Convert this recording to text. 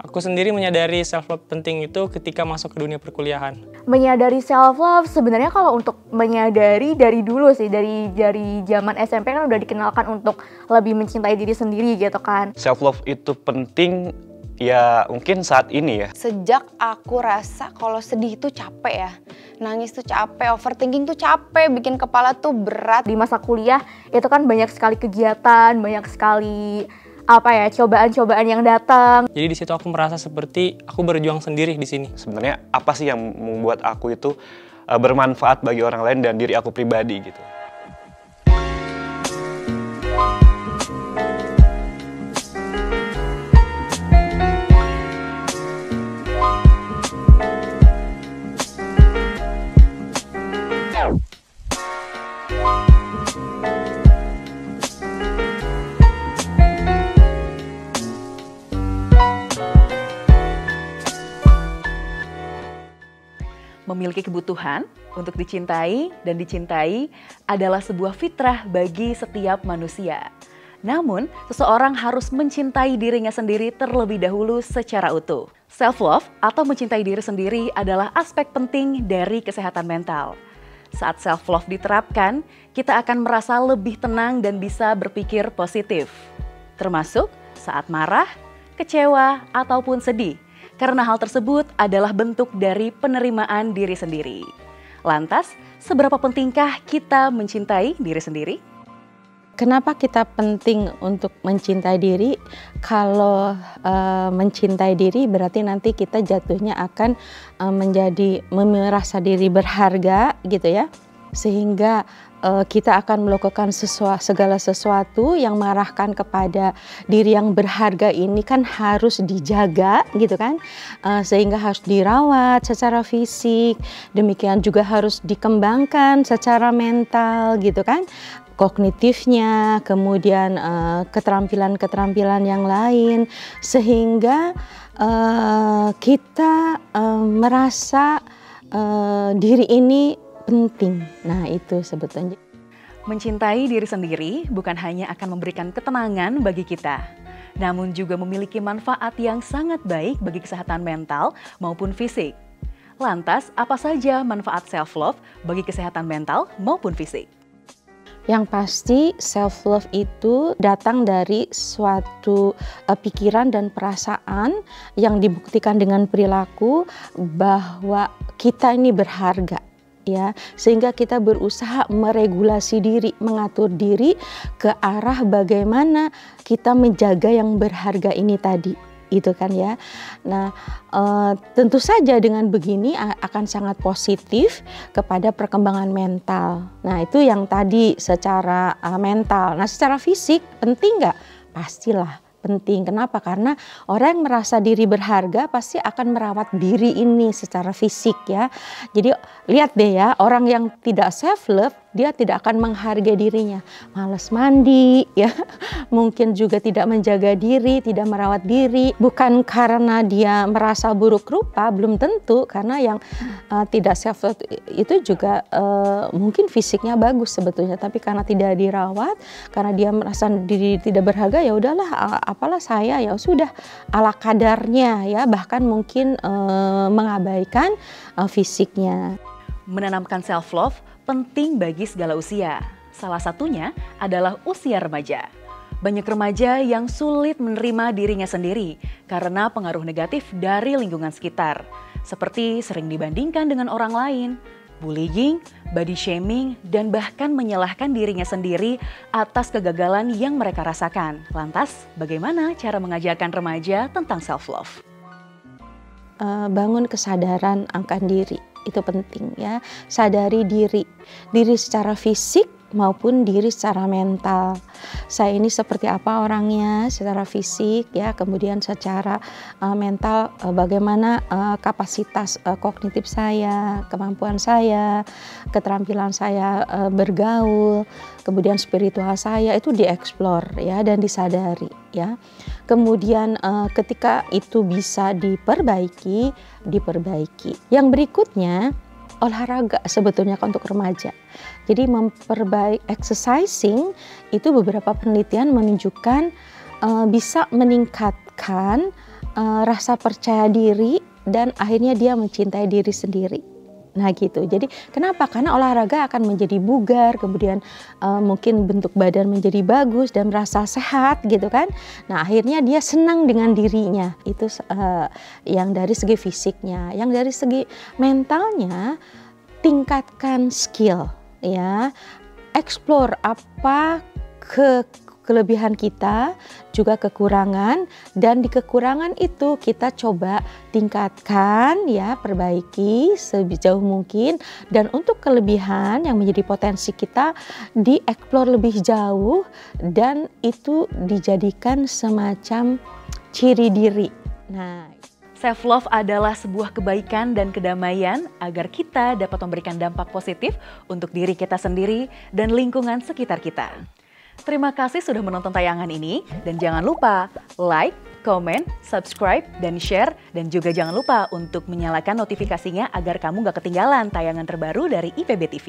Aku sendiri menyadari self-love penting itu ketika masuk ke dunia perkuliahan. Menyadari self-love sebenarnya kalau untuk menyadari dari dulu sih, dari zaman SMP kan udah dikenalkan untuk lebih mencintai diri sendiri gitu kan. Self-love itu penting ya mungkin saat ini ya. Sejak aku rasa kalau sedih itu capek ya, nangis tuh capek, overthinking tuh capek, bikin kepala tuh berat. Di masa kuliah itu kan banyak sekali kegiatan, banyak sekali cobaan-cobaan yang datang. Jadi di situ aku merasa seperti aku berjuang sendiri di sini. Sebenarnya apa sih yang membuat aku itu bermanfaat bagi orang lain dan diri aku pribadi gitu. Memiliki kebutuhan untuk dicintai dan dicintai adalah sebuah fitrah bagi setiap manusia. Namun, seseorang harus mencintai dirinya sendiri terlebih dahulu secara utuh. Self-love atau mencintai diri sendiri adalah aspek penting dari kesehatan mental. Saat self-love diterapkan, kita akan merasa lebih tenang dan bisa berpikir positif. Termasuk saat marah, kecewa, ataupun sedih. Karena hal tersebut adalah bentuk dari penerimaan diri sendiri. Lantas, seberapa pentingkah kita mencintai diri sendiri? Kenapa kita penting untuk mencintai diri? Kalau mencintai diri berarti nanti kita jatuhnya akan merasa diri berharga gitu ya. Sehingga kita akan melakukan segala sesuatu yang mengarahkan kepada diri yang berharga ini kan harus dijaga gitu kan, sehingga harus dirawat secara fisik, demikian juga harus dikembangkan secara mental gitu kan, kognitifnya, kemudian keterampilan-keterampilan yang lain, sehingga kita merasa diri ini penting. Nah, itu sebetulnya. Mencintai diri sendiri bukan hanya akan memberikan ketenangan bagi kita, namun juga memiliki manfaat yang sangat baik bagi kesehatan mental maupun fisik. Lantas, apa saja manfaat self-love bagi kesehatan mental maupun fisik? Yang pasti self-love itu datang dari suatu pikiran dan perasaan yang dibuktikan dengan perilaku bahwa kita ini berharga. Ya, sehingga kita berusaha meregulasi diri, mengatur diri ke arah bagaimana kita menjaga yang berharga ini tadi, itu kan ya. Nah, tentu saja dengan begini akan sangat positif kepada perkembangan mental. Nah, itu yang tadi secara mental. Nah, secara fisik penting nggak? Pastilah penting. Kenapa? Karena orang yang merasa diri berharga pasti akan merawat diri ini secara fisik ya. Jadi lihat deh ya, orang yang tidak self love dia tidak akan menghargai dirinya, malas mandi ya, mungkin juga tidak menjaga diri, tidak merawat diri, bukan karena dia merasa buruk rupa, belum tentu, karena yang tidak self love itu juga mungkin fisiknya bagus sebetulnya, tapi karena tidak dirawat, karena dia merasa diri tidak berharga, ya udahlah, apalah saya, ya sudah ala kadarnya ya, bahkan mungkin mengabaikan fisiknya. Menanamkan self-love penting bagi segala usia. Salah satunya adalah usia remaja. Banyak remaja yang sulit menerima dirinya sendiri karena pengaruh negatif dari lingkungan sekitar. Seperti sering dibandingkan dengan orang lain, bullying, body shaming, dan bahkan menyalahkan dirinya sendiri atas kegagalan yang mereka rasakan. Lantas, bagaimana cara mengajarkan remaja tentang self-love? Bangun kesadaran akan diri. Itu penting ya, sadari diri secara fisik maupun diri secara mental. Saya ini seperti apa orangnya secara fisik ya, kemudian secara mental bagaimana kapasitas kognitif saya, kemampuan saya, keterampilan saya bergaul, kemudian spiritual saya itu dieksplor ya dan disadari ya. Kemudian ketika itu bisa diperbaiki. Yang berikutnya olahraga sebetulnya untuk remaja. Jadi exercising itu beberapa penelitian menunjukkan bisa meningkatkan rasa percaya diri, dan akhirnya dia mencintai diri sendiri. Nah gitu, jadi kenapa? Karena olahraga akan menjadi bugar, kemudian mungkin bentuk badan menjadi bagus dan merasa sehat gitu kan. Nah akhirnya dia senang dengan dirinya, itu yang dari segi fisiknya. Yang dari segi mentalnya, tingkatkan skill ya, explore apa kelebihan kita, juga kekurangan, dan di kekurangan itu kita coba tingkatkan ya, perbaiki sejauh mungkin, dan untuk kelebihan yang menjadi potensi kita dieksplor lebih jauh dan itu dijadikan semacam ciri diri. Nah, self love adalah sebuah kebaikan dan kedamaian agar kita dapat memberikan dampak positif untuk diri kita sendiri dan lingkungan sekitar kita. Terima kasih sudah menonton tayangan ini, dan jangan lupa like, comment, subscribe, dan share, dan juga jangan lupa untuk menyalakan notifikasinya agar kamu gak ketinggalan tayangan terbaru dari IPB TV.